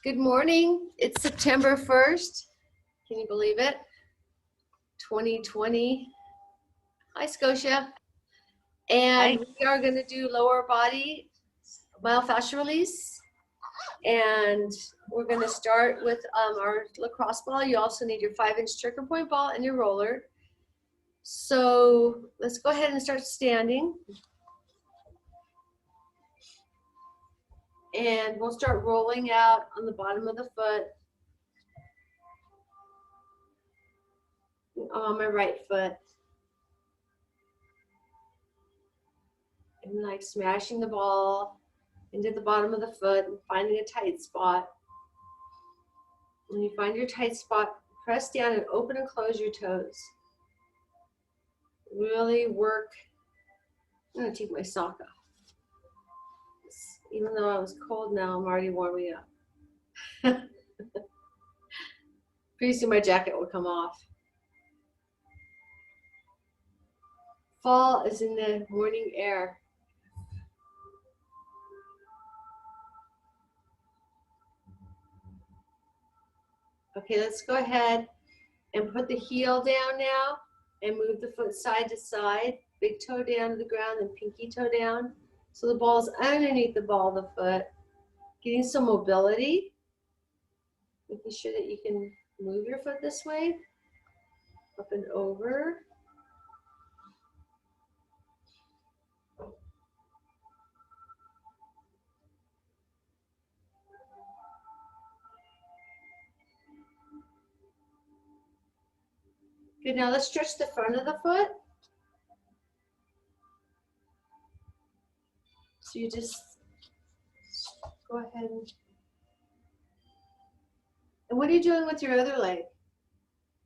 Good morning. It's September 1st. Can you believe it? 2020. Hi, Scotia. And we are going to do lower body myofascial release. And we're going to start with our lacrosse ball. You also need your 5-inch trigger point ball and your roller. So let's go ahead and start standing. And we'll start rolling out on the bottom of the foot. On my right foot. And like smashing the ball into the bottom of the foot and finding a tight spot. When you find your tight spot, press down and open and close your toes. Really work. I'm going to take my sock off. Even though I was cold now, I'm already warming up. Pretty soon my jacket will come off. Fall is in the morning air. Okay, let's go ahead and put the heel down now and move the foot side to side. Big toe down to the ground and pinky toe down. So the ball's underneath the ball of the foot. Getting some mobility. Making sure that you can move your foot this way. Up and over. Good, now let's stretch the front of the foot. So you just go ahead and what are you doing with your other leg?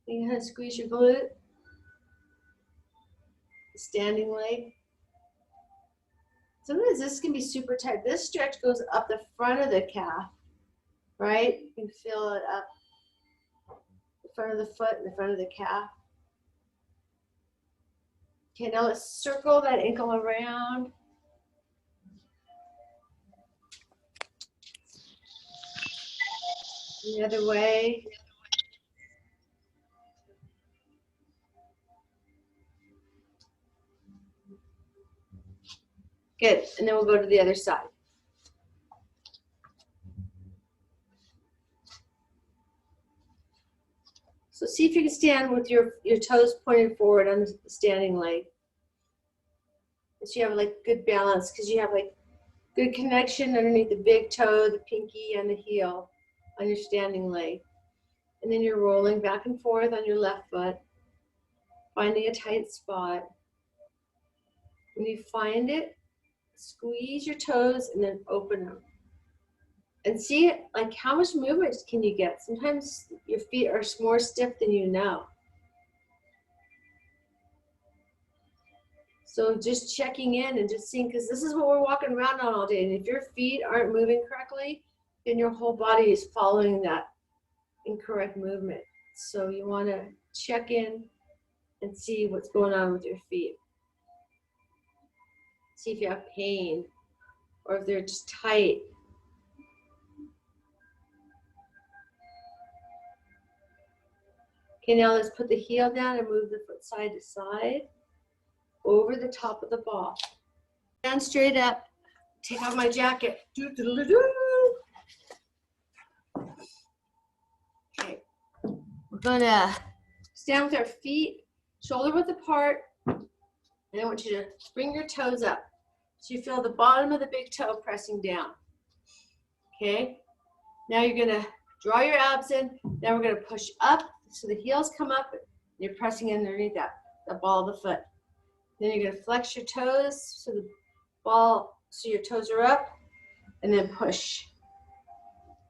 You kind of squeeze your glute. Standing leg. Sometimes this can be super tight. This stretch goes up the front of the calf, right? You can feel it up the front of the foot and the front of the calf. Okay, now let's circle that ankle around. The other way. Good, and then we'll go to the other side. So see if you can stand with your toes pointed forward on the standing leg. So you have like good balance because you have like good connection underneath the big toe, the pinky, and the heel on your standing leg. And then you're rolling back and forth on your left foot, finding a tight spot. When you find it, squeeze your toes and then open them. And see like how much movement can you get? Sometimes your feet are more stiff than you know. So just checking in and just seeing, because this is what we're walking around on all day. And if your feet aren't moving correctly, then your whole body is following that incorrect movement. So you want to check in and see what's going on with your feet. See if you have pain or if they're just tight. Okay, now let's put the heel down and move the foot side to side over the top of the ball. Stand straight up. Take off my jacket. Okay, we're gonna stand with our feet shoulder width apart, and I want you to bring your toes up so you feel the bottom of the big toe pressing down. Okay, now you're gonna draw your abs in. Now we're gonna push up so the heels come up. And you're pressing underneath the ball of the foot. Then you're gonna flex your toes so the ball, so your toes are up, and then push.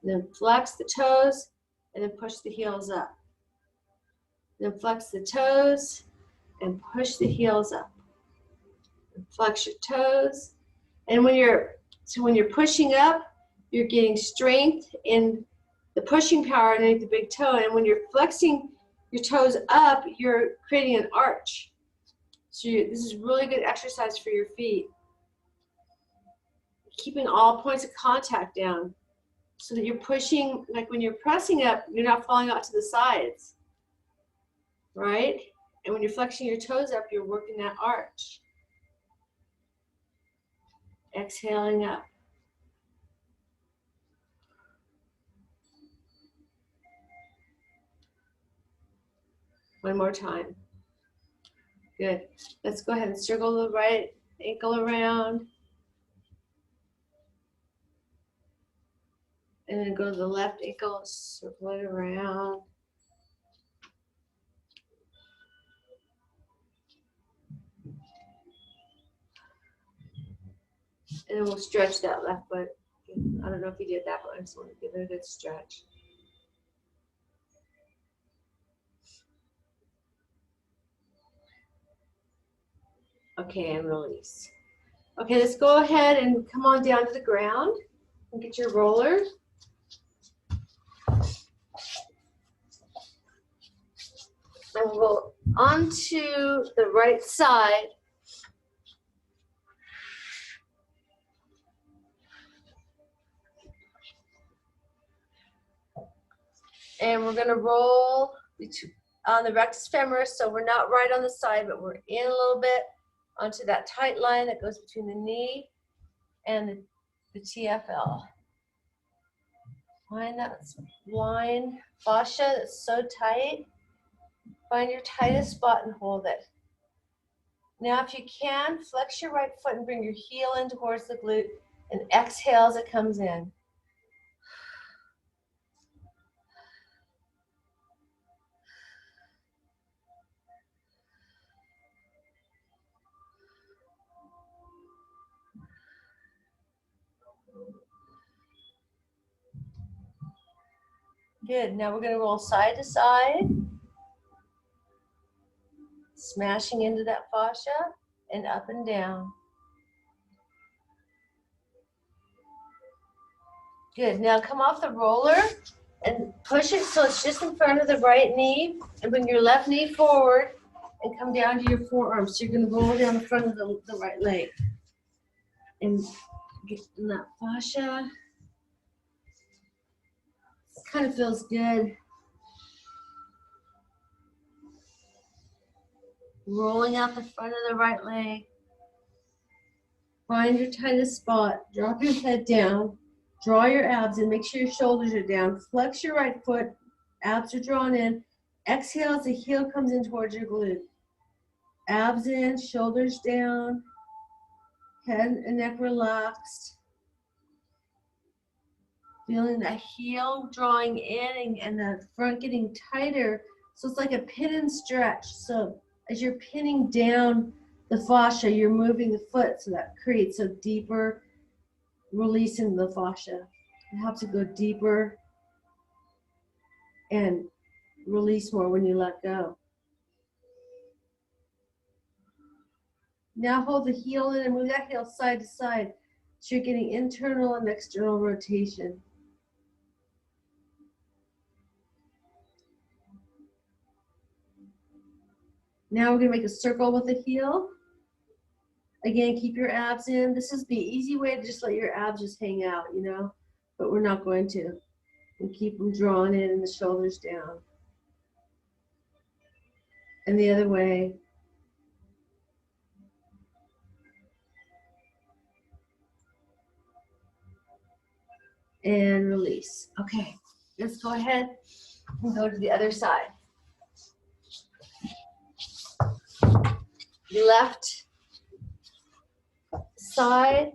And then flex the toes, and then push the heels up. And then flex the toes, and push the heels up. And flex your toes. And when you're pushing up, you're getting strength in the pushing power underneath the big toe. And when you're flexing your toes up, you're creating an arch. So this is really good exercise for your feet. Keeping all points of contact down. so that you're pushing, like when you're pressing up, you're not falling out to the sides, right? And when you're flexing your toes up, you're working that arch. Exhaling up. One more time. Good. Let's go ahead and circle the right ankle around. And then go to the left ankle, circle it around. And then we'll stretch that left foot. I don't know if you did that, but I just want to give it a good stretch. Okay, and release. Okay, let's go ahead and come on down to the ground and get your roller. And we'll go onto the right side. And we're going to roll on the rectus femoris, so we're not right on the side, but we're in a little bit onto that tight line that goes between the knee and the TFL. Find that line, fascia that's so tight. Find your tightest spot and hold it. Now, if you can, flex your right foot and bring your heel in towards the glute and exhale as it comes in. Good. Now we're going to roll side to side, smashing into that fascia and up and down. Good. Now come off the roller and push it so it's just in front of the right knee, and bring your left knee forward and come down to your forearm. So you're going to roll down the front of the right leg and get in that fascia. It kind of feels good. Rolling out the front of the right leg. Find your tightest spot. Drop your head down. Draw your abs in. Make sure your shoulders are down. Flex your right foot. Abs are drawn in. Exhale as the heel comes in towards your glute. Abs in, shoulders down. Head and neck relaxed. Feeling the heel drawing in and the front getting tighter. So it's like a pin and stretch. So as you're pinning down the fascia, you're moving the foot, so that creates a deeper release in the fascia. It helps it go deeper and release more when you let go. Now hold the heel in and move that heel side to side, so you're getting internal and external rotation. Now we're going to make a circle with the heel. Again, keep your abs in. This is the easy way to just let your abs just hang out, you know, but we're not going to. And keep them drawn in and the shoulders down. And the other way. And release. Okay, let's go ahead and go to the other side. Left side.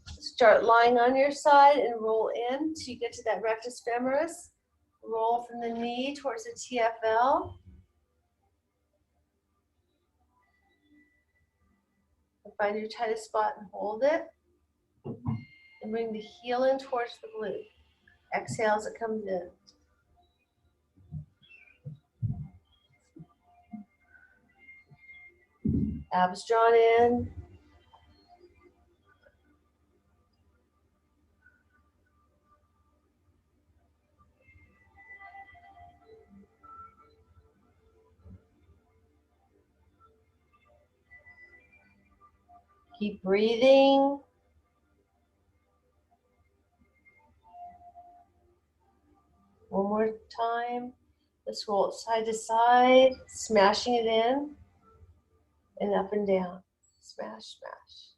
Start lying on your side and roll in till you get to that rectus femoris. Roll from the knee towards the TFL. Find your tightest spot and hold it. And bring the heel in towards the glute. Exhale as it comes in. Abs drawn in. Keep breathing. time. Let's roll it side to side, smashing it in and up and down. Smash, smash.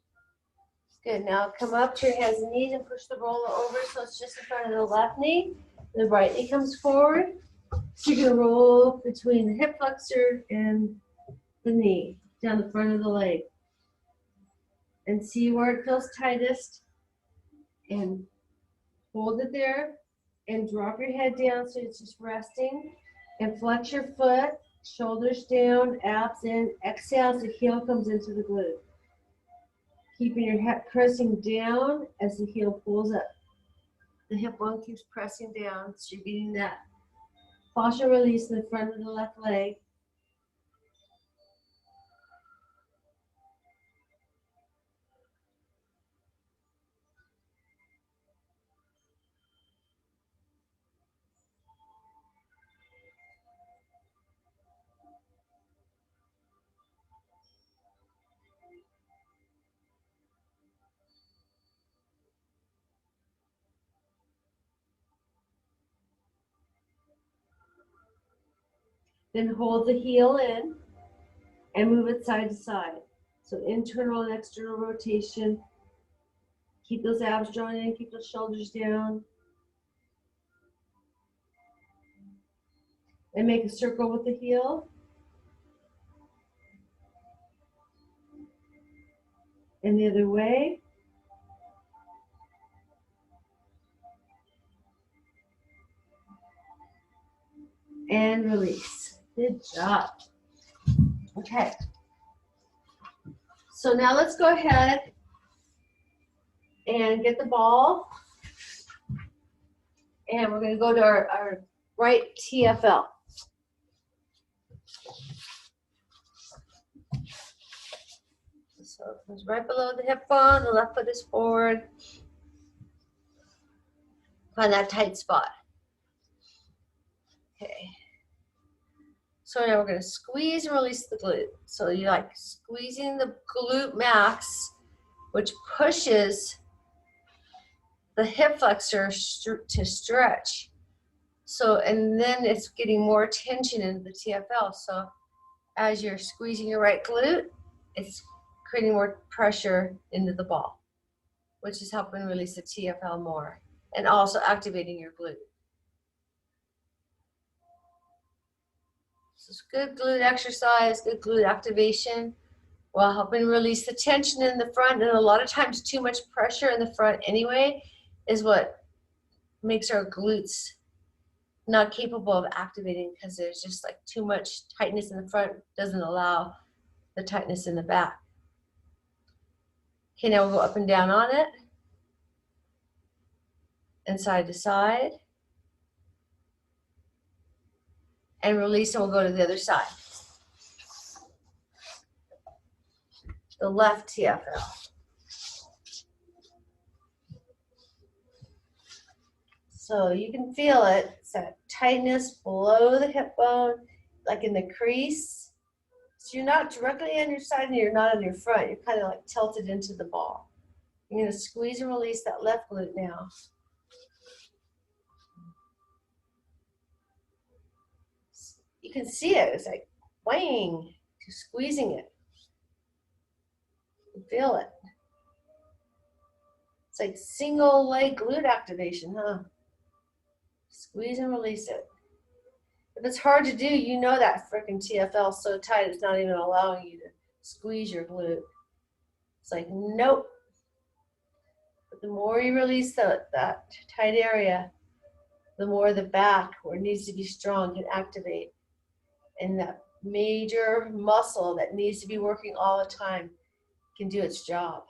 Good. Now come up to your hands and knees and push the roller over so it's just in front of the left knee. The right knee comes forward. So you're going to roll between the hip flexor and the knee down the front of the leg. And see where it feels tightest. And hold it there. And drop your head down so it's just resting. And flex your foot, shoulders down, abs in. Exhale as the heel comes into the glute. Keeping your head pressing down as the heel pulls up. The hip bone keeps pressing down, so you're getting that fascial release in the front of the left leg. Then hold the heel in and move it side to side. So internal and external rotation. Keep those abs drawn in, keep those shoulders down. And make a circle with the heel. And the other way. And release. Good job. Okay. So now let's go ahead and get the ball. And we're going to go to our right TFL. So it comes right below the hip bone, the left foot is forward. Find that tight spot. Okay. So now we're going to squeeze and release the glute. So you're like squeezing the glute max, which pushes the hip flexor to stretch. So, and then it's getting more tension into the TFL. So as you're squeezing your right glute, it's creating more pressure into the ball, which is helping release the TFL more and also activating your glute. So it's good glute exercise, good glute activation while helping release the tension in the front. And a lot of times too much pressure in the front anyway is what makes our glutes not capable of activating because there's just like too much tightness in the front, doesn't allow the tightness in the back. Okay, now we'll go up and down on it and side to side and release, and we'll go to the other side. The left TFL. So you can feel it. It's that tightness below the hip bone, like in the crease. So you're not directly on your side and you're not on your front. You're kind of like tilted into the ball. You're going to squeeze and release that left glute now. You can see it. It's like whang, just squeezing it. You feel it. It's like single leg glute activation, huh? Squeeze and release it. If it's hard to do, you know that freaking TFL is so tight it's not even allowing you to squeeze your glute. It's like, nope. But the more you release that tight area, the more the back, where it needs to be strong, can activate. And that major muscle that needs to be working all the time can do its job.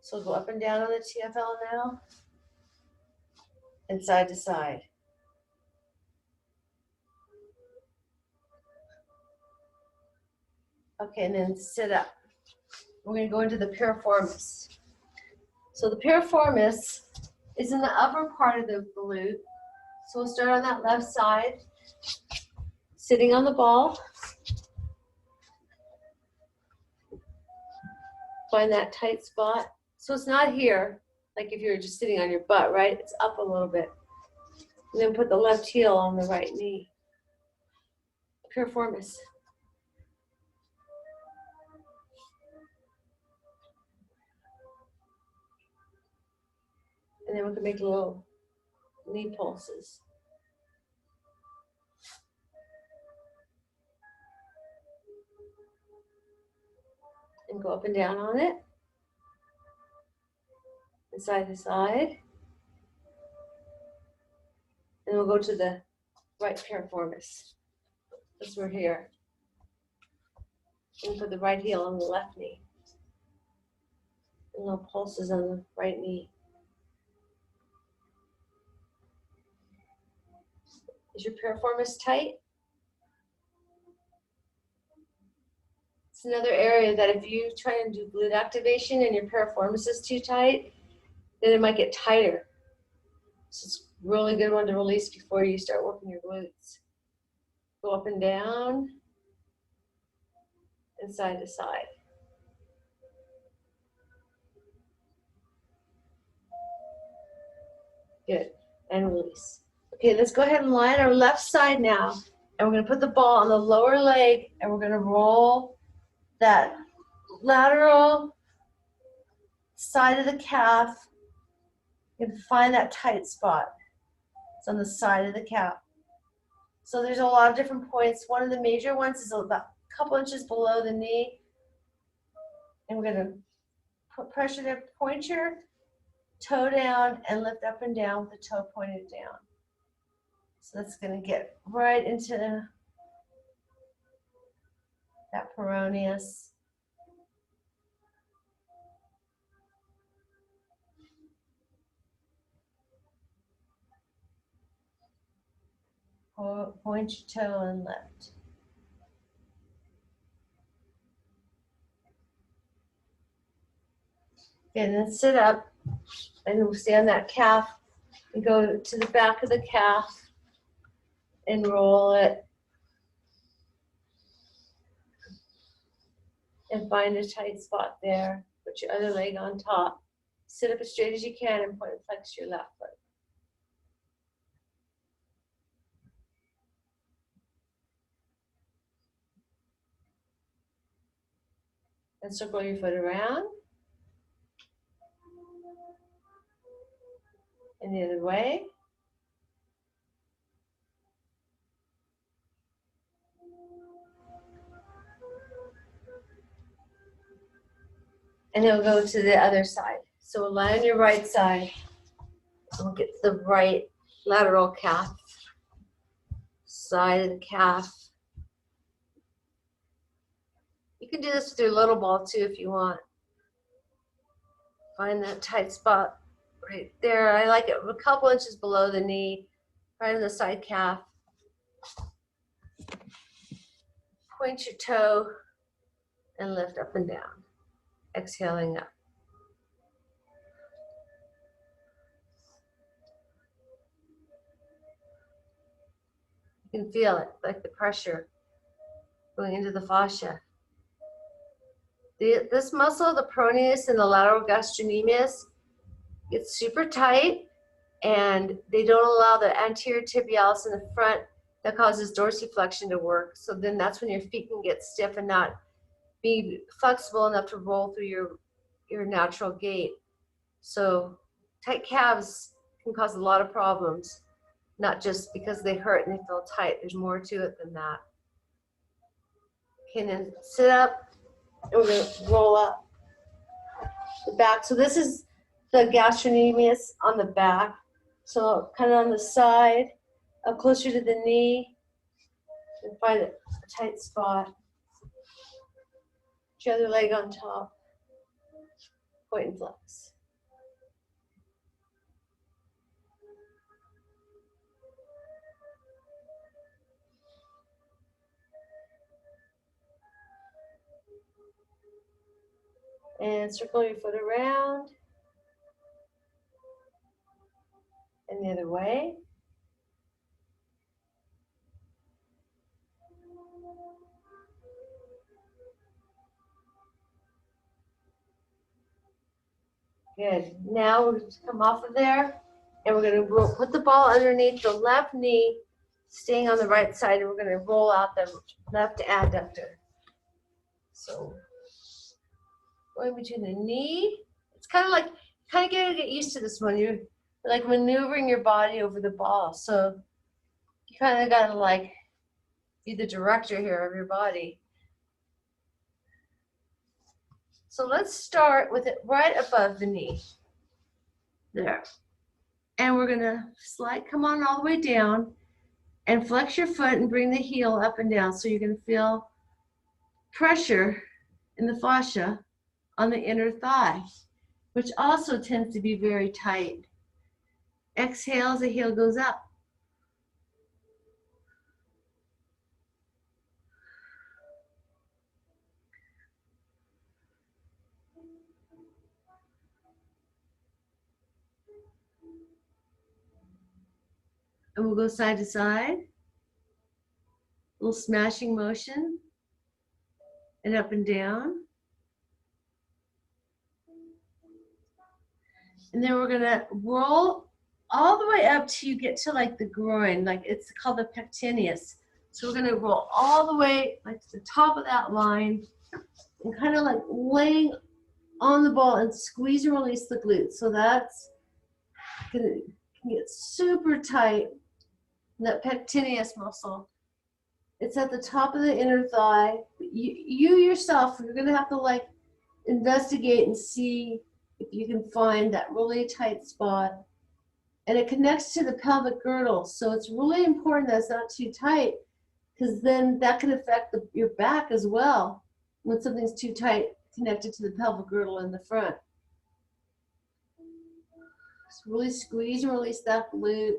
So we'll go up and down on the TFL now, and side to side. Okay, and then sit up. We're going to go into the piriformis. So the piriformis is in the upper part of the glute. So we'll start on that left side, sitting on the ball. Find that tight spot. So it's not here, like if you're just sitting on your butt, right? It's up a little bit. And then put the left heel on the right knee. Piriformis. And then we can make little knee pulses. And go up and down on it. And side to side. And we'll go to the right piriformis. Because we're here. And put the right heel on the left knee. And little pulses on the right knee. Is your piriformis tight? It's another area that if you try and do glute activation and your piriformis is too tight, then it might get tighter. So it's a really good one to release before you start working your glutes. Go up and down and side to side. Good. And release. Okay, let's go ahead and lie on our left side now. And we're going to put the ball on the lower leg and we're going to roll that lateral side of the calf. You can find that tight spot. It's on the side of the calf. So there's a lot of different points. One of the major ones is about a couple inches below the knee. And we're going to put pressure to point your toe down and lift up and down with the toe pointed down. So that's going to get right into that peroneus. Point your toe and lift. Okay, then sit up and we'll stay on that calf and go to the back of the calf and roll it and find a tight spot there. Put your other leg on top. Sit up as straight as you can and point and flex your left foot. And circle your foot around. And the other way. And then we'll go to the other side. So we'll lie on your right side. And we'll get to the right lateral calf. Side of the calf. You can do this with your little ball too if you want. Find that tight spot right there. I like it a couple inches below the knee, right on the side calf. Point your toe and lift up and down. Exhaling up. You can feel it, like the pressure going into the fascia. This muscle, the peroneus and the lateral gastrocnemius, gets super tight and they don't allow the anterior tibialis in the front that causes dorsiflexion to work. So then that's when your feet can get stiff and not be flexible enough to roll through your natural gait. So tight calves can cause a lot of problems, not just because they hurt and they feel tight. There's more to it than that. Okay, then sit up. And we're going to roll up the back. So this is the gastrocnemius on the back. So kind of on the side, up closer to the knee, and find a tight spot. Put your other leg on top. Point and flex. And circle your foot around. And the other way. Good. Now we're going to come off of there And we're going to put the ball underneath the left knee, staying on the right side, and we're going to roll out the left adductor. So going between the knee. It's kind of like, gotta get used to this one. You're like maneuvering your body over the ball. So you kind of gotta like be the director here of your body. So let's start with it right above the knee. There. And we're gonna come on all the way down and flex your foot and bring the heel up and down. So you're gonna feel pressure in the fascia on the inner thigh, which also tends to be very tight. Exhale as the heel goes up. And we'll go side to side. A little smashing motion. And up and down. And then we're gonna roll all the way up till you get to like the groin, like it's called the pectineus. So we're gonna roll all the way like to the top of that line and kind of like laying on the ball and squeeze and release the glutes. So that's gonna get super tight. That pectineus muscle. It's at the top of the inner thigh. You yourself, you're gonna have to like investigate and see if you can find that really tight spot. And it connects to the pelvic girdle. So it's really important that it's not too tight, because then that can affect your back as well when something's too tight connected to the pelvic girdle in the front. So really squeeze and release that glute.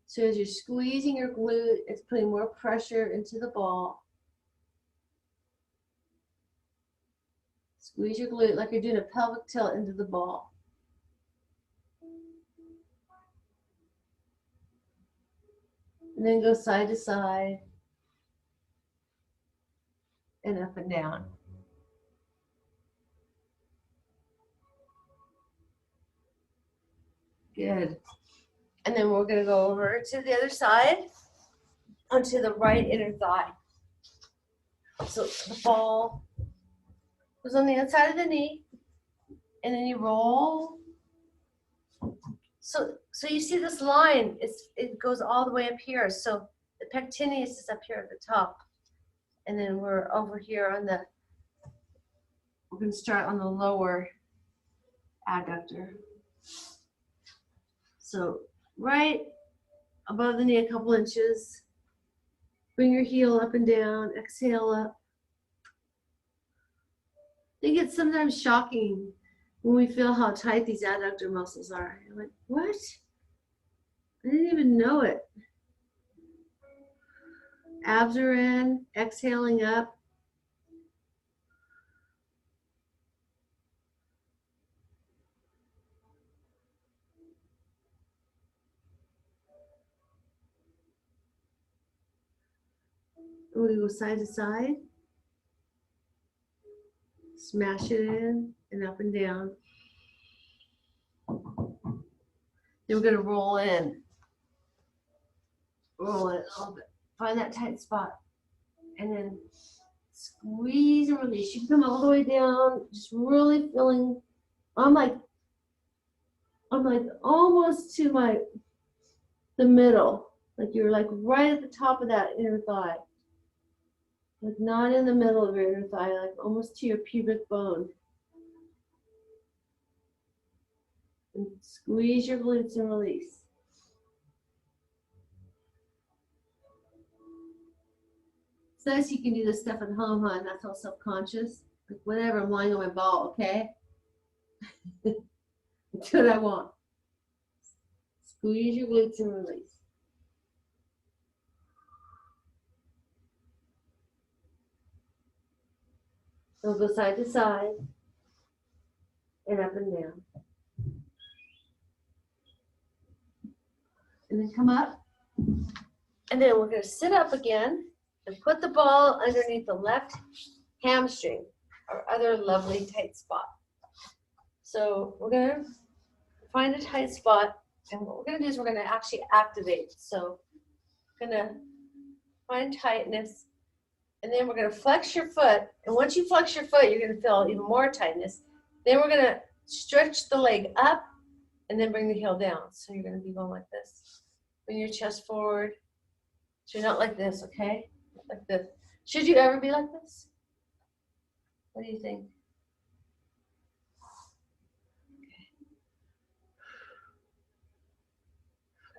So as you're squeezing your glute, it's putting more pressure into the ball. Squeeze your glute like you're doing a pelvic tilt into the ball. And then go side to side and up and down. Good. And then we're going to go over to the other side onto the right inner thigh. So the ball goes on the inside of the knee, and then you roll. So you see this line, it goes all the way up here. So the pectineus is up here at the top. And then we're over here on we're going to start on the lower adductor. So right above the knee a couple inches. Bring your heel up and down. Exhale up. I think it's sometimes shocking when we feel how tight these adductor muscles are. You're like, what? I didn't even know it. Abs are in, exhaling up. We're going to go side to side. Smash it in and up and down. Then we're going to roll in. Roll it a little bit. Find that tight spot. And then squeeze and release. You can come all the way down, just really feeling. I'm like almost to the middle. Like you're like right at the top of that inner thigh. Like not in the middle of your inner thigh, like almost to your pubic bone. And squeeze your glutes and release. It's nice you can do this stuff at home, huh? Not feel self-conscious. Like whatever, I'm lying on my ball, okay? That's what I want. Squeeze your glutes and release. We'll go side to side and up and down. And then come up. And then we're going to sit up again and put the ball underneath the left hamstring, our other lovely tight spot. So we're going to find a tight spot And what we're going to do is we're going to actually activate. So we're going to find tightness, and then we're going to flex your foot. And once you flex your foot, you're going to feel even more tightness. Then we're going to stretch the leg up and then bring the heel down. So you're going to be going like this. Bring your chest forward. So you're not like this, okay? Like this. Should you ever be like this? What do you think? Okay.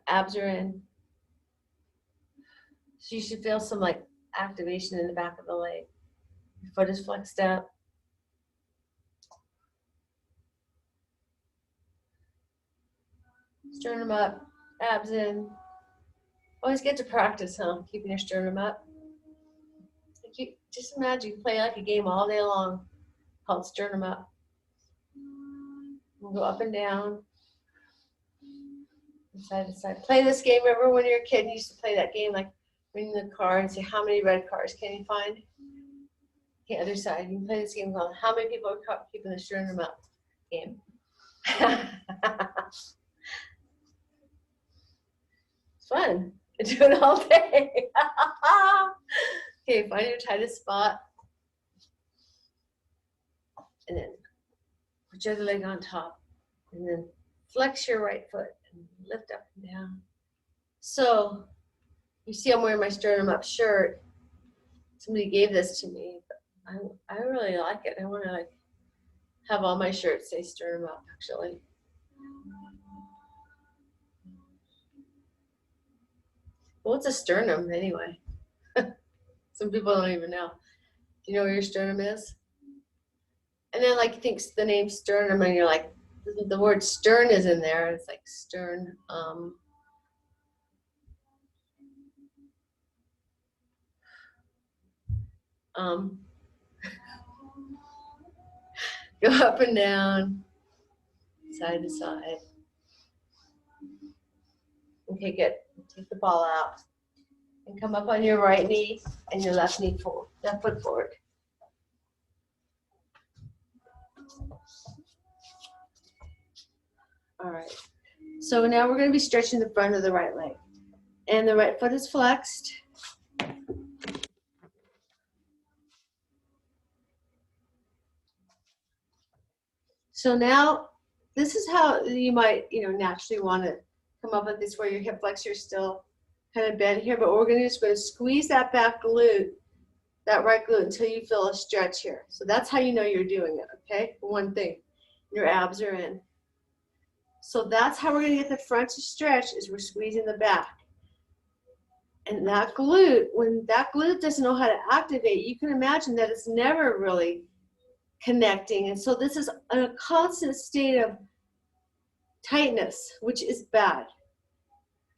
Abs are in. So you should feel some like activation in the back of the leg. Your foot is flexed up. Sternum up, abs in. Always get to practice, huh? Keeping your sternum up. Like you, just imagine you play like a game all day long called sternum up. We'll go up and down, side to side. Play this game. Remember when you were a kid, you used to play that game, like bring the car and say, how many red cars can you find? The other side. You can play this game called How Many People Are Keeping the Sternum Up game. It's fun. I do it all day. Okay, find your tightest spot. And then put your other leg on top. And then flex your right foot and lift up and down. So you see I'm wearing my sternum up shirt. Somebody gave this to me, but I really like it. I want to like have all my shirts say sternum up actually. What's a sternum anyway? Some people don't even know. Do you know where your sternum is? And then like thinks the name sternum and you're like, the word stern is in there. It's like stern. Go up and down, side to side. Okay, good. Take the ball out and come up on your right knee and your left knee forward, left foot forward. All right. So now we're going to be stretching the front of the right leg, and the right foot is flexed. So now this is how you might, naturally want to come up with this where your hip flexor is still kind of bent here, but what we're going to do is we're going to squeeze that back glute, that right glute, until you feel a stretch here. So that's how you know you're doing it, okay? One thing, your abs are in. So that's how we're going to get the front to stretch, is we're squeezing the back. And that glute, when that glute doesn't know how to activate, you can imagine that it's never really connecting. And so this is a constant state of tightness, which is bad.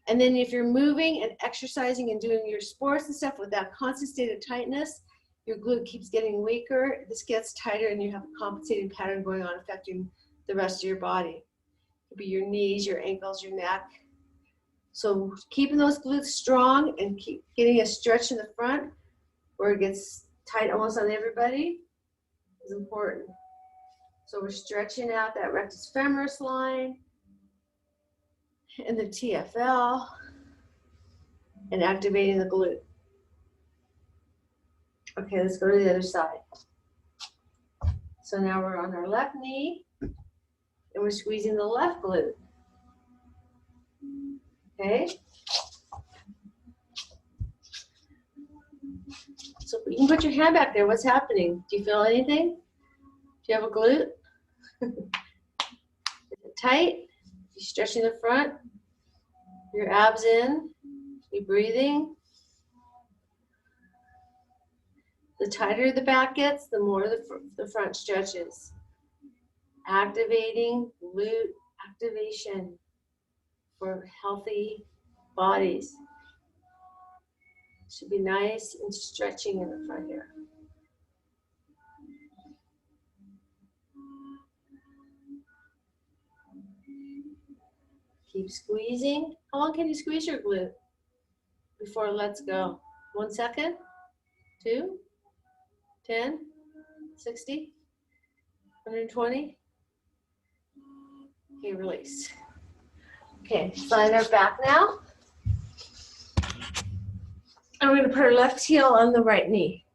And then if you're moving and exercising and doing your sports and stuff with that constant state of tightness, your glute keeps getting weaker, this gets tighter, and you have a compensating pattern going on affecting the rest of your body. It could be your knees, your ankles, your neck. So keeping those glutes strong and keep getting a stretch in the front where it gets tight almost on everybody is important. So we're stretching out that rectus femoris line and the TFL and activating the glute. Okay, let's go to the other side. So now we're on our left knee and we're squeezing the left glute. Okay? So you can put your hand back there. What's happening? Do you feel anything? Do you have a glute? Is it tight? You're stretching the front. Your abs in. You breathing. The tighter the back gets, the more the front stretches. Activating glute activation for healthy bodies. Should be nice and stretching in the front here. Keep squeezing. How long can you squeeze your glute before it lets go? 1 second? 2? 10? 60? 120? Okay, release. Okay, slide our back now. And we're going to put our left heel on the right knee.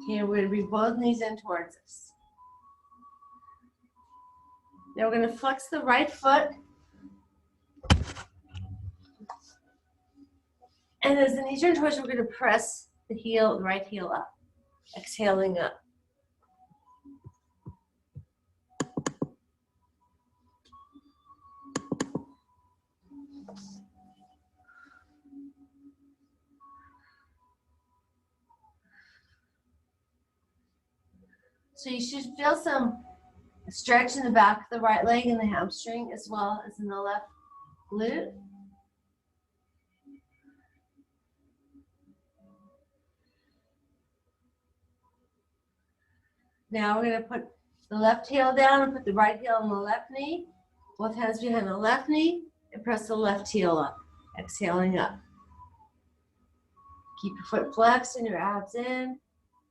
Okay, we're going to bring both knees in towards us. Now we're going to flex the right foot. And as the knees turn towards us, we're going to press the heel, the right heel up, exhaling up. So you should feel some stretch in the back of the right leg and the hamstring as well as in the left glute. Now we're going to put the left heel down and put the right heel on the left knee. Both hands behind the left knee and press the left heel up, exhaling up. Keep your foot flexed and your abs in.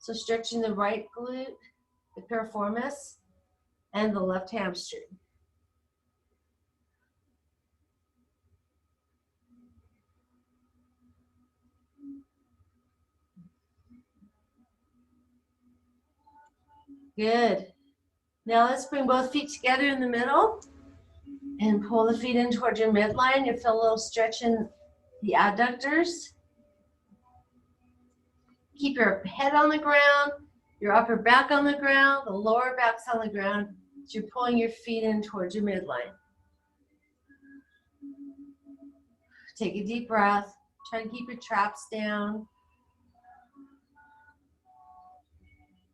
So stretching the right glute, the piriformis, and the left hamstring. Good. Now let's bring both feet together in the middle and pull the feet in towards your midline. You'll feel a little stretch in the adductors. Keep your head on the ground, your upper back on the ground, the lower back's on the ground. So you're pulling your feet in towards your midline. Take a deep breath. Try to keep your traps down.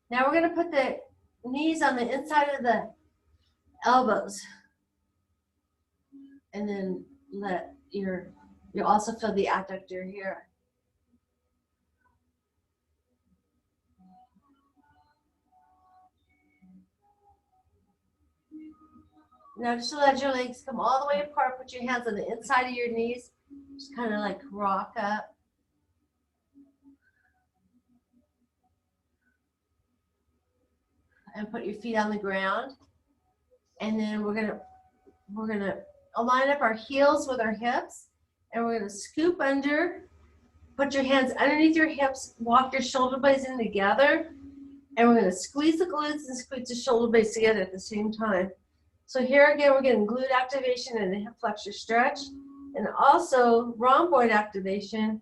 Now we're going to put the knees on the inside of the elbows. And then you'll also feel the adductor here. Now just to let your legs come all the way apart, put your hands on the inside of your knees. Just kind of like rock up. And put your feet on the ground. And then we're gonna align up our heels with our hips. And we're gonna scoop under. Put your hands underneath your hips. Walk your shoulder blades in together. And we're gonna squeeze the glutes and squeeze the shoulder blades together at the same time. So here again, we're getting glute activation and a hip flexor stretch. And also rhomboid activation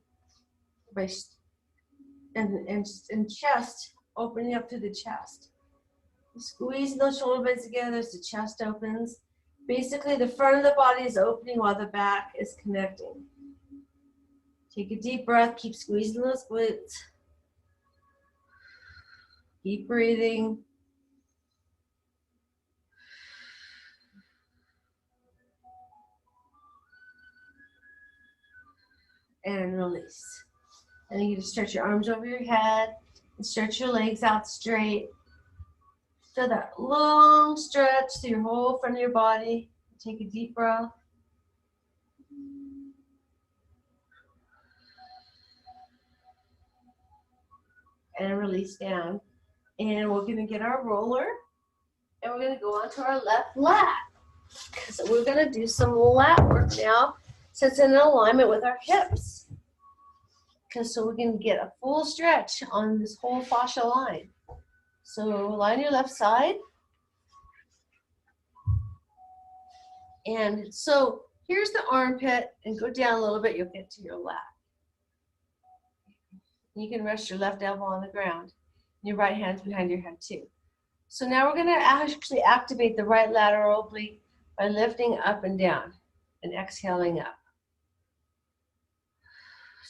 and chest, opening up through the chest. Squeeze those shoulder blades together as the chest opens. Basically, the front of the body is opening while the back is connecting. Take a deep breath. Keep squeezing those glutes. Keep breathing. And release. And then you just stretch your arms over your head and stretch your legs out straight. Feel that long stretch through your whole front of your body. Take a deep breath. And release down. And we're going to get our roller and we're going to go onto our left lat. So we're going to do some lat work now, so it's in alignment with our hips. So we can get a full stretch on this whole fascia line. So line your left side. And so here's the armpit, and go down a little bit, you'll get to your lat. You can rest your left elbow on the ground. Your right hand's behind your head too. So now we're going to actually activate the right lateral oblique by lifting up and down and exhaling up.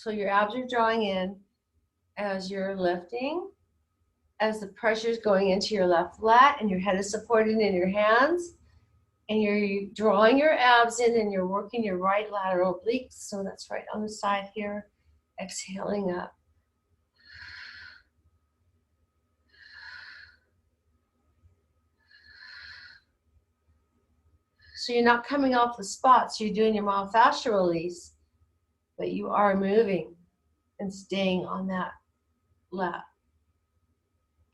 So your abs are drawing in as you're lifting, as the pressure is going into your left lat and your head is supported in your hands, and you're drawing your abs in and you're working your right lateral obliques. So that's right on the side here, exhaling up. So you're not coming off the spot, so you're doing your myofascial release, but you are moving and staying on that lat.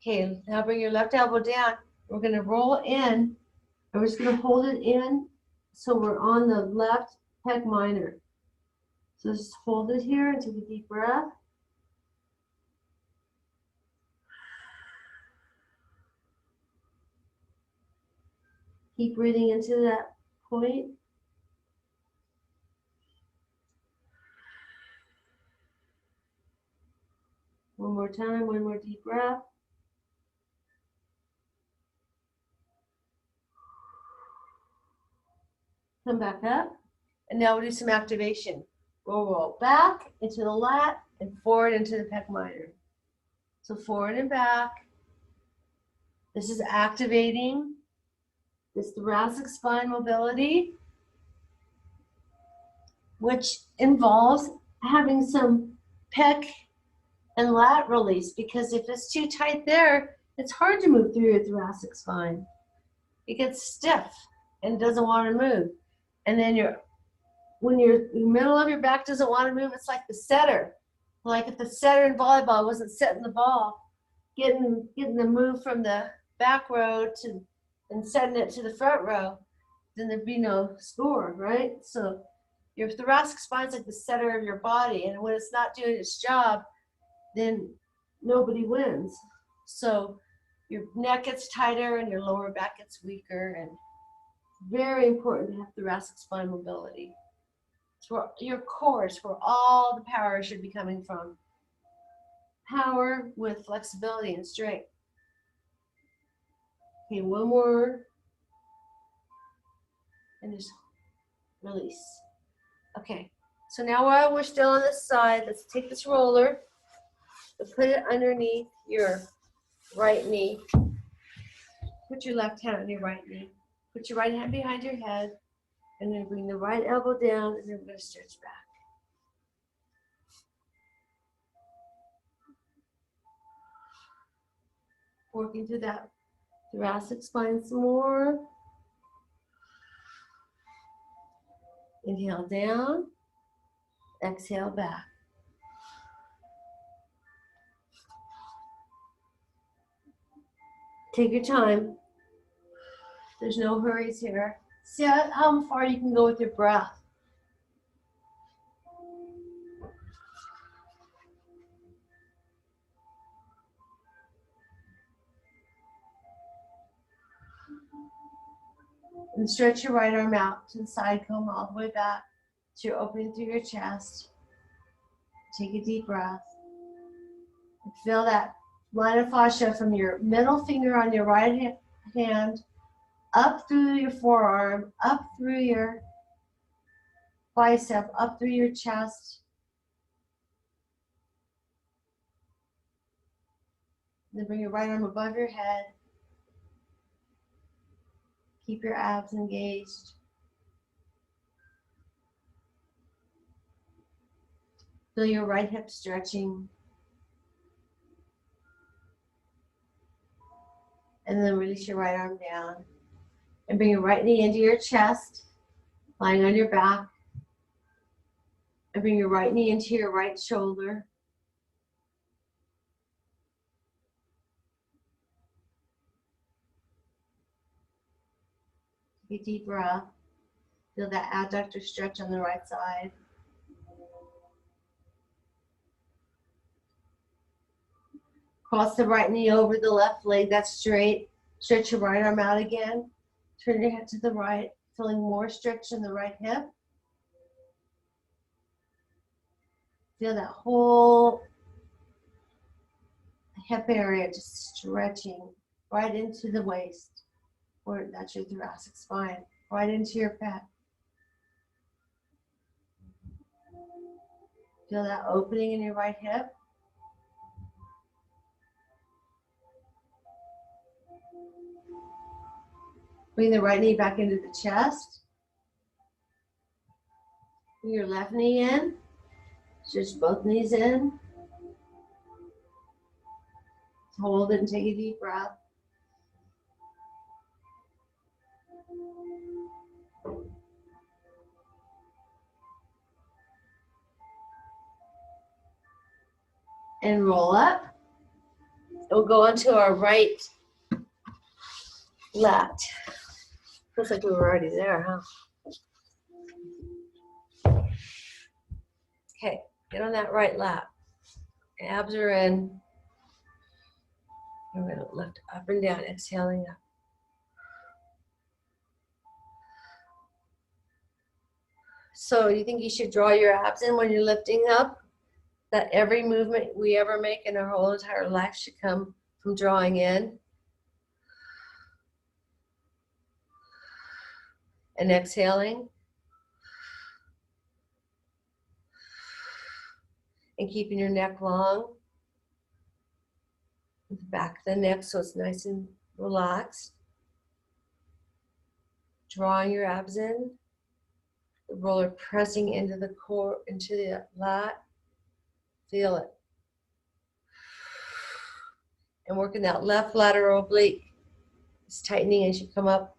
Okay, now bring your left elbow down We're going to roll in, and we're just going to hold it in so we're on the left pec minor. So just hold it here and take a deep breath. Keep breathing into that point. One more time, one more deep breath. Come back up. And now we'll do some activation. We'll roll back into the lat and forward into the pec minor. So forward and back. This is activating this thoracic spine mobility, which involves having some pec and lat release, because if it's too tight there, it's hard to move through your thoracic spine. It gets stiff and doesn't want to move. And then when the middle of your back doesn't want to move, it's like the setter. Like if the setter in volleyball wasn't setting the ball, getting the move from the back row and setting it to the front row, then there'd be no score, right? So your thoracic spine is like the center of your body, and when it's not doing its job, then nobody wins. So your neck gets tighter and your lower back gets weaker, and it's very important to have thoracic spine mobility. It's where your core is where all the power should be coming from. Power with flexibility and strength. Okay, one more. And just release. Okay, so now while we're still on this side, let's take this roller and put it underneath your right knee. Put your left hand on your right knee. Put your right hand behind your head, and then bring the right elbow down, and then we're going to stretch back. Working through that thoracic spine some more. Inhale down, exhale back. Take your time. There's no hurries here. See how far you can go with your breath. And stretch your right arm out to the side, come all the way back. So you're opening through your chest. Take a deep breath. And feel that myofascial from your middle finger on your right hand, up through your forearm, up through your bicep, up through your chest. Then bring your right arm above your head. Keep your abs engaged. Feel your right hip stretching. And then release your right arm down. And bring your right knee into your chest, lying on your back. And bring your right knee into your right shoulder. Take a deep breath. Feel that adductor stretch on the right side. Cross the right knee over the left leg, that's straight. Stretch your right arm out again. Turn your head to the right, feeling more stretch in the right hip. Feel that whole hip area just stretching right into the waist, or that's your thoracic spine, right into your pec. Feel that opening in your right hip. Bring the right knee back into the chest. Bring your left knee in. Stretch both knees in. Hold it and take a deep breath. And roll up. We'll go onto our right lat. Feels like we were already there, huh? Okay, get on that right lat. Abs are in. We're going to lift up and down, exhaling up. So you think you should draw your abs in when you're lifting up? That every movement we ever make in our whole entire life should come from drawing in and exhaling and keeping your neck long, the back of the neck so it's nice and relaxed. Drawing your abs in, the roller pressing into the core, into the lat. Feel it. And working that left lateral oblique. It's tightening as you come up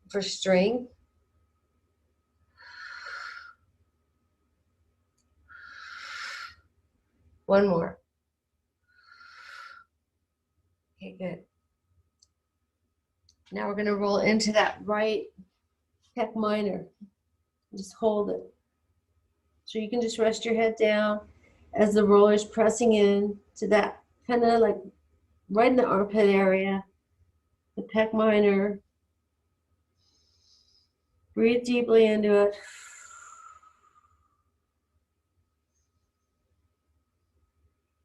for strength. One more. Okay, good. Now we're going to roll into that right pec minor. Just hold it. So you can just rest your head down as the roller is pressing in to that kind of like right in the armpit area, the pec minor. Breathe deeply into it.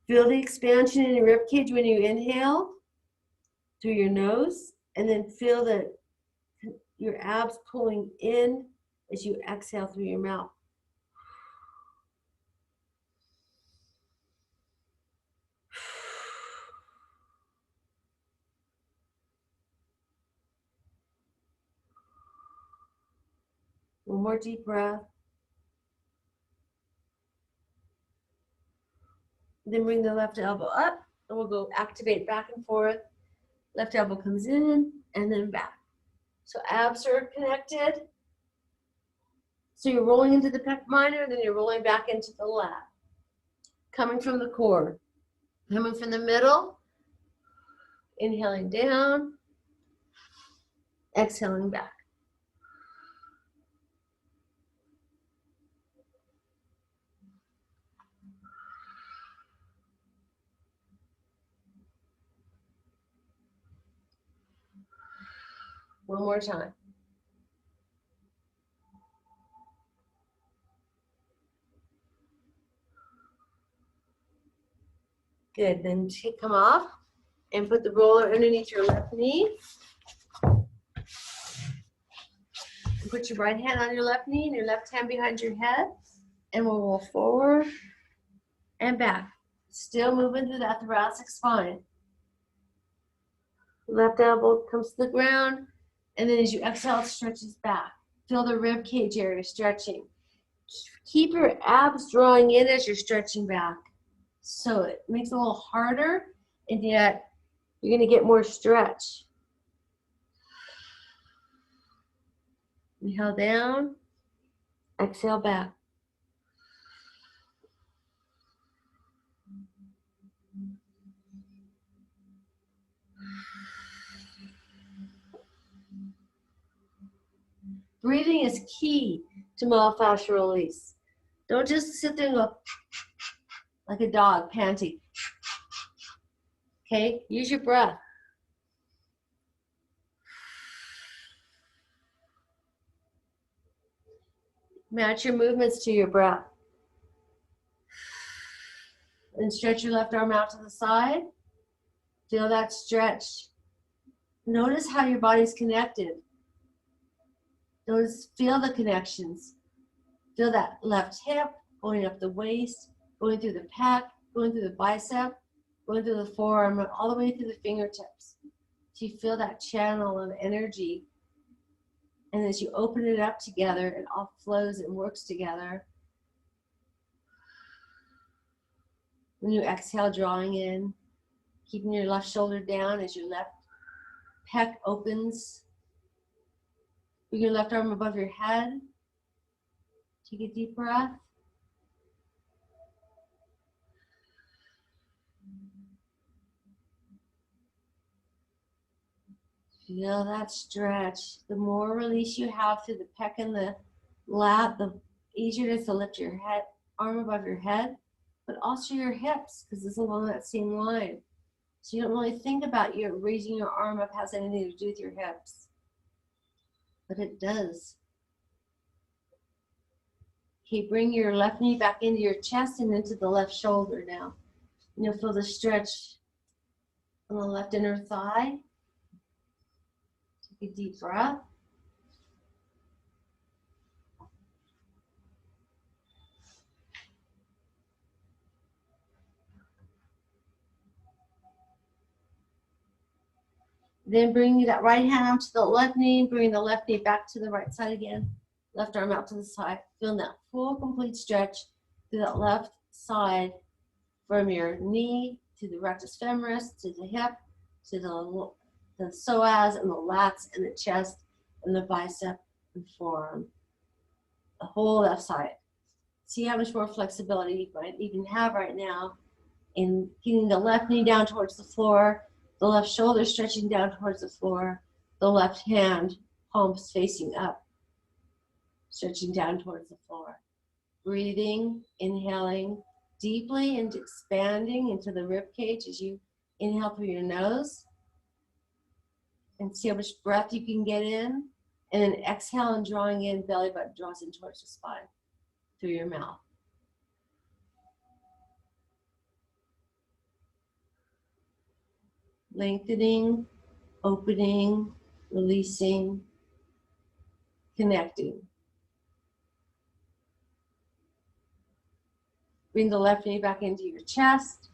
Feel the expansion in your rib cage when you inhale through your nose, and then feel that your abs pulling in as you exhale through your mouth. One more deep breath. Then bring the left elbow up, and we'll go activate back and forth. Left elbow comes in, and then back. So abs are connected. So you're rolling into the pec minor, and then you're rolling back into the lat. Coming from the core. Coming from the middle. Inhaling down. Exhaling back. One more time. Good. Then come off and put the roller underneath your left knee. Put your right hand on your left knee and your left hand behind your head. And we'll roll forward and back. Still moving through that thoracic spine. Left elbow comes to the ground. And then as you exhale, it stretches back. Feel the rib cage area stretching. Keep your abs drawing in as you're stretching back. So it makes it a little harder, and yet you're going to get more stretch. Inhale down, exhale back. Breathing is key to myofascial release. Don't just sit there and go like a dog panting. Okay, use your breath. Match your movements to your breath. And stretch your left arm out to the side. Feel that stretch. Notice how your body's connected. Feel the connections. Feel that left hip going up the waist, going through the pec, going through the bicep, going through the forearm, and all the way through the fingertips. So you feel that channel of energy. And as you open it up together, it all flows and works together. When you exhale, drawing in, keeping your left shoulder down as your left pec opens. Bring your left arm above your head. Take a deep breath. Feel that stretch. The more release you have through the pec and the lat, the easier it is to lift your head, arm above your head, but also your hips, because it's along that same line. So you don't really think about your raising your arm up has anything to do with your hips, but it does. Okay, bring your left knee back into your chest and into the left shoulder now. And you'll feel the stretch on the left inner thigh. Take a deep breath. Then bring that right hand to the left knee, bring the left knee back to the right side again. Left arm out to the side. Feeling that full, complete stretch through that left side from your knee to the rectus femoris, to the hip, to the psoas and the lats and the chest and the bicep and forearm. The whole left side. See how much more flexibility you might even have right now in getting the left knee down towards the floor, the left shoulder stretching down towards the floor, the left hand, palms facing up, stretching down towards the floor. Breathing, inhaling deeply and expanding into the rib cage as you inhale through your nose. And see how much breath you can get in. And then exhale and drawing in, belly button draws in towards the spine through your mouth. Lengthening, opening, releasing, connecting. Bring the left knee back into your chest.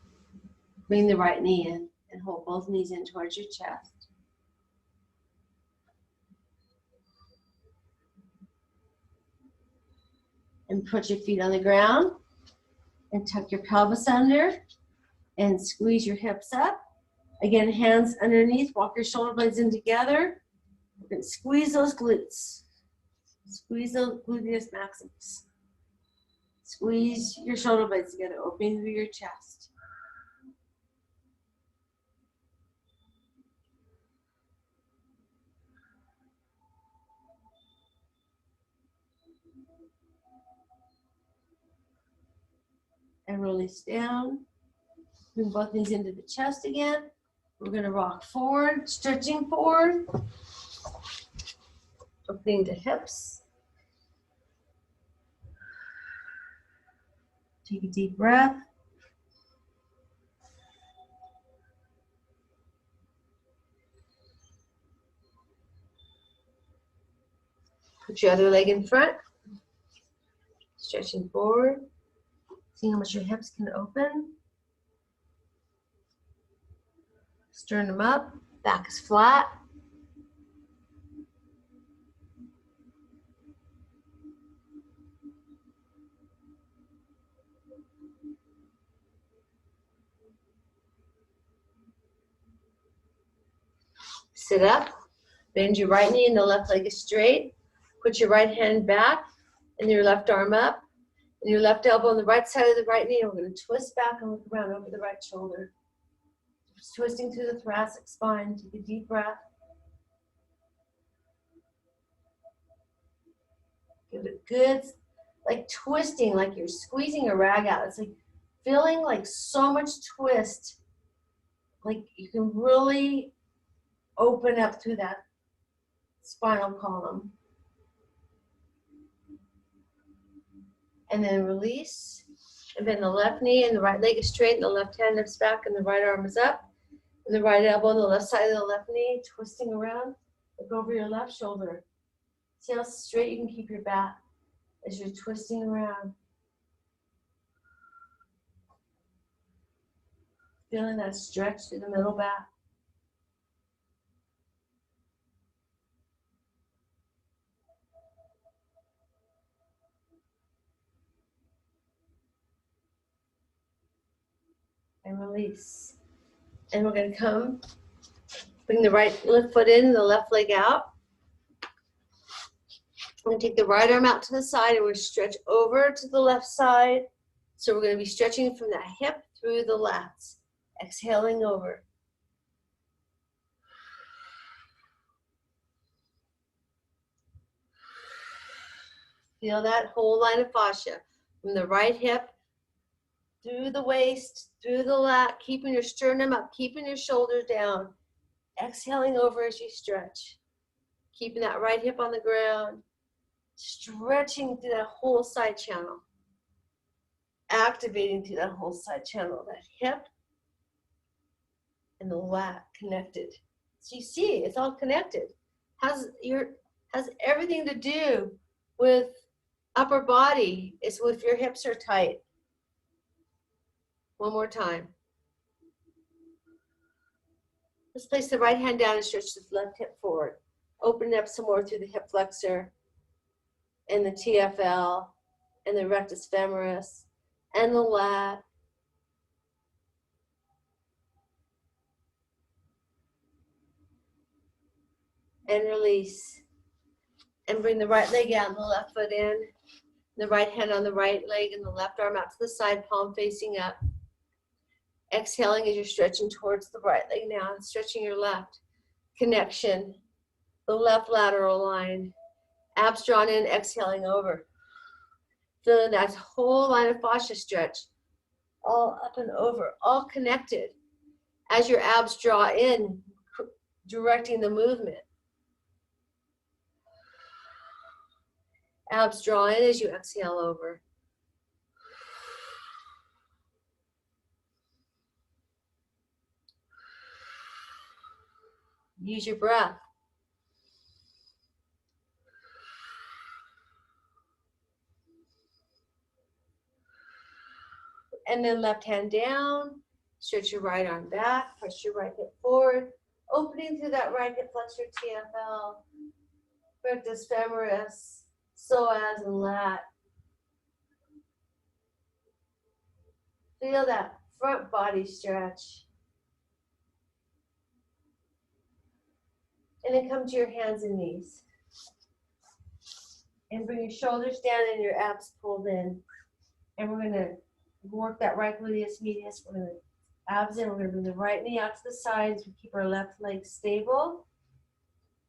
Bring the right knee in and hold both knees in towards your chest. And put your feet on the ground and tuck your pelvis under and squeeze your hips up. Again, hands underneath, walk your shoulder blades in together. We're going to squeeze those glutes. Squeeze those gluteus maximus. Squeeze your shoulder blades together, opening through your chest. And release down. Bring both knees into the chest again. We're going to rock forward, stretching forward. Opening the hips. Take a deep breath. Put your other leg in front. Stretching forward. See how much your hips can open. Sternum up, back is flat. Sit up, bend your right knee and the left leg is straight. Put your right hand back and your left arm up. And your left elbow on the right side of the right knee. And we're going to twist back and look around over the right shoulder. Just twisting through the thoracic spine. Take a deep breath. Give it good, like twisting, like you're squeezing a rag out. It's like feeling like so much twist. Like you can really open up through that spinal column. And then release. And bend the left knee and the right leg is straight and the left hand lifts back and the right arm is up. And the right elbow on the left side of the left knee, twisting around. Look over your left shoulder. See how straight you can keep your back as you're twisting around. Feeling that stretch through the middle back. And release. And we're going to come, bring the right left foot in and the left leg out. We're going to take the right arm out to the side and we're going to stretch over to the left side. So we're going to be stretching from the hip through the lats. Exhaling over. Feel that whole line of fascia from the right hip through the waist, through the lat, keeping your sternum up, keeping your shoulders down, exhaling over as you stretch, keeping that right hip on the ground, stretching through that whole side channel, activating through that whole side channel, that hip and the lat connected. So you see, it's all connected. Has everything to do with upper body. It's if your hips are tight. One more time. Let's place the right hand down and stretch the left hip forward. Open it up some more through the hip flexor and the TFL and the rectus femoris and the lat. And release. And bring the right leg out and the left foot in. The right hand on the right leg and the left arm out to the side, palm facing up. Exhaling as you're stretching towards the right leg now, stretching your left. Connection, the left lateral line. Abs drawn in, exhaling over. Feeling that whole line of fascia stretch, all up and over, all connected. As your abs draw in, directing the movement. Abs draw in as you exhale over. Use your breath. And then left hand down, stretch your right arm back, press your right hip forward, opening through that right hip flexor TFL, rectus femoris, psoas and lat. Feel that front body stretch. And then come to your hands and knees. And bring your shoulders down and your abs pulled in. And we're going to work that right gluteus medius. We're going to abs in. We're going to bring the right knee out to the sides. We keep our left leg stable.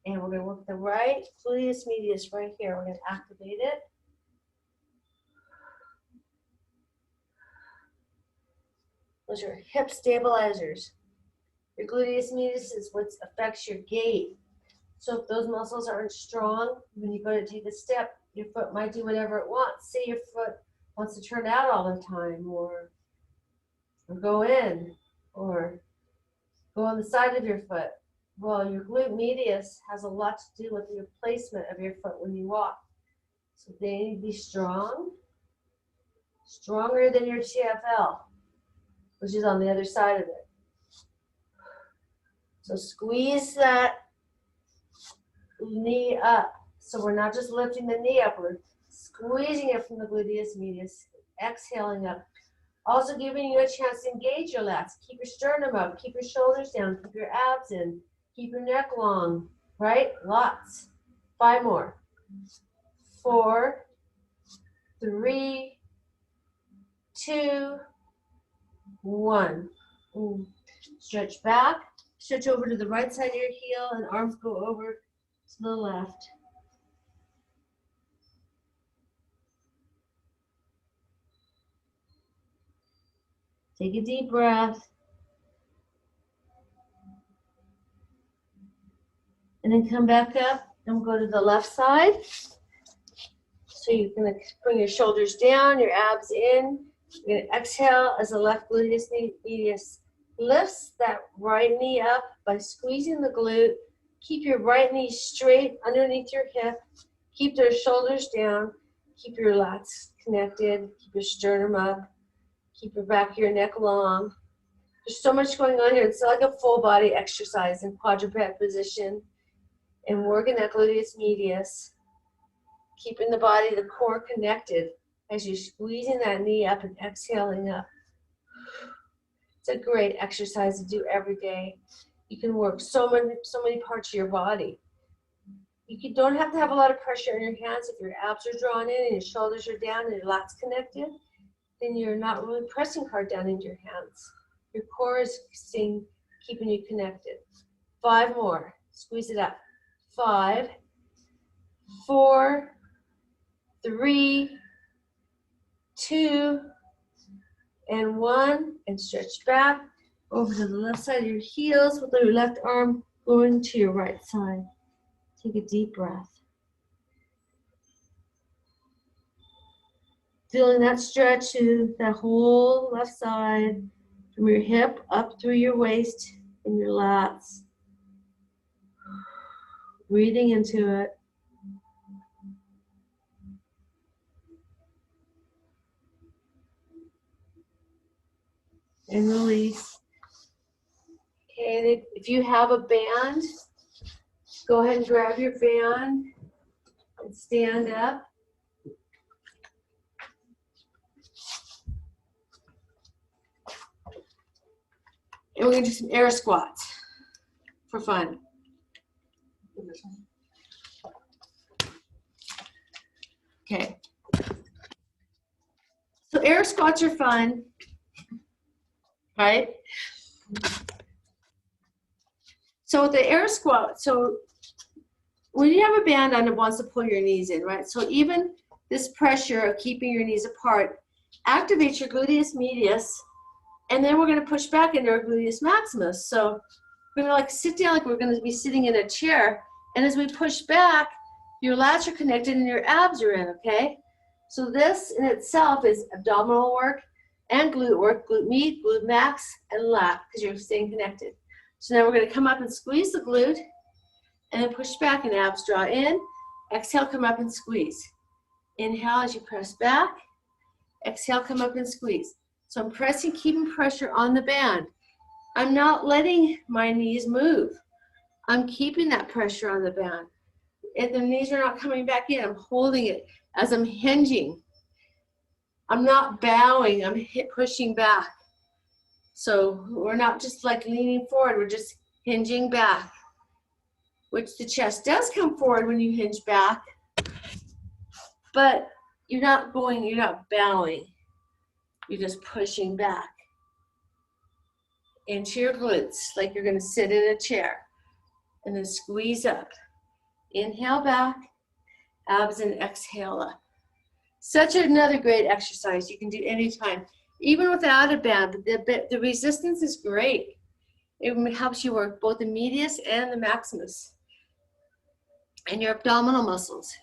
And we're going to work the right gluteus medius right here. We're going to activate it. Those are hip stabilizers. Your gluteus medius is what affects your gait. So if those muscles aren't strong, when you go to take a step, your foot might do whatever it wants. Say your foot wants to turn out all the time, or go in, or go on the side of your foot. Well, your glute medius has a lot to do with the placement of your foot when you walk. So they need to be strong, stronger than your TFL, which is on the other side of it. So squeeze that knee up. So we're not just lifting the knee up, we're squeezing it from the gluteus medius, exhaling up. Also giving you a chance to engage your lats. Keep your sternum up, keep your shoulders down, keep your abs in, keep your neck long, right? Lots. 5 more. 4, 3, 2, 1. Stretch back, stretch over to the right side of your heel, and arms go over to the left. Take a deep breath. And then come back up and go to the left side. So you're going to bring your shoulders down, your abs in. You're going to exhale as the left gluteus medius lifts that right knee up by squeezing the glute. Keep your right knee straight underneath your hip. Keep those shoulders down. Keep your lats connected. Keep your sternum up. Keep your back of your neck long. There's so much going on here. It's like a full body exercise in quadruped position. And working that gluteus medius. Keeping the body, the core connected as you're squeezing that knee up and exhaling up. It's a great exercise to do every day. You can work so many parts of your body. You don't have to have a lot of pressure in your hands. If your abs are drawn in and your shoulders are down and your lats connected, then you're not really pressing hard down into your hands. Your core is keeping you connected. 5 more. Squeeze it up. 5, 4, 3, 2, and 1, and stretch back over to the left side of your heels with your left arm going to your right side. Take a deep breath. Feeling that stretch to that whole left side, from your hip up through your waist and your lats. Breathing into it. And release. Okay, if you have a band, go ahead and grab your band and stand up. And we're going to do some air squats for fun. Okay. So air squats are fun, right? So with the air squat, so when you have a band on, it wants to pull your knees in, right? So even this pressure of keeping your knees apart activates your gluteus medius, and then we're going to push back into our gluteus maximus. So we're going to like sit down like we're going to be sitting in a chair, and as we push back, your lats are connected and your abs are in, okay? So this in itself is abdominal work and glute work, glute med, glute max, and lat, because you're staying connected. So now we're going to come up and squeeze the glute, and then push back and abs draw in. Exhale, come up and squeeze. Inhale as you press back. Exhale, come up and squeeze. So I'm pressing, keeping pressure on the band. I'm not letting my knees move. I'm keeping that pressure on the band. If the knees are not coming back in, I'm holding it as I'm hinging. I'm not bowing, I'm pushing back. So we're not just like leaning forward, we're just hinging back, which the chest does come forward when you hinge back, but you're not bowing, you're just pushing back into your glutes like you're going to sit in a chair, and then squeeze up. Inhale back, abs, and exhale up. Such another great exercise you can do anytime, even without a band. The resistance is great. It helps you work both the medius and the maximus and your abdominal muscles,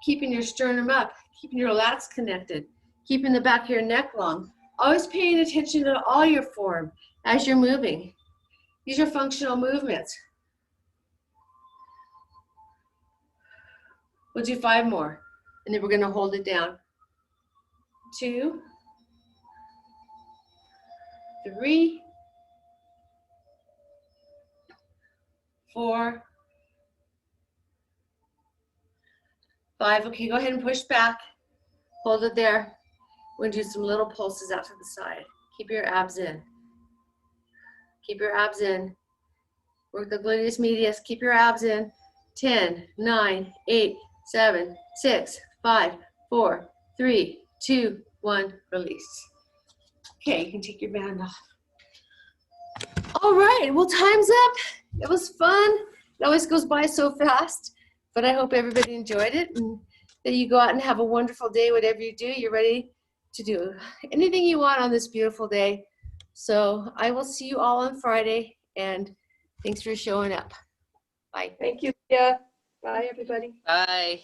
keeping your sternum up, keeping your lats connected, keeping the back of your neck long. Always paying attention to all your form as you're moving. These are functional movements. We'll do 5 more, and then we're going to hold it down. 2, 3, 4, 5. Okay, go ahead and push back. Hold it there. We're going to do some little pulses out to the side. Keep your abs in. Keep your abs in. Work the gluteus medius. Keep your abs in. 10, 9, 8, 7, 6, 5, 4, 3, 2, 1. Release. Okay, you can take your band off. All right, well, time's up. It was fun. It always goes by so fast, but I hope everybody enjoyed it, and that you go out and have a wonderful day. Whatever you do, you're ready to do anything you want on this beautiful day. So I will see you all on Friday, and thanks for showing up. Bye. Thank you, Leah. Bye, everybody. Bye.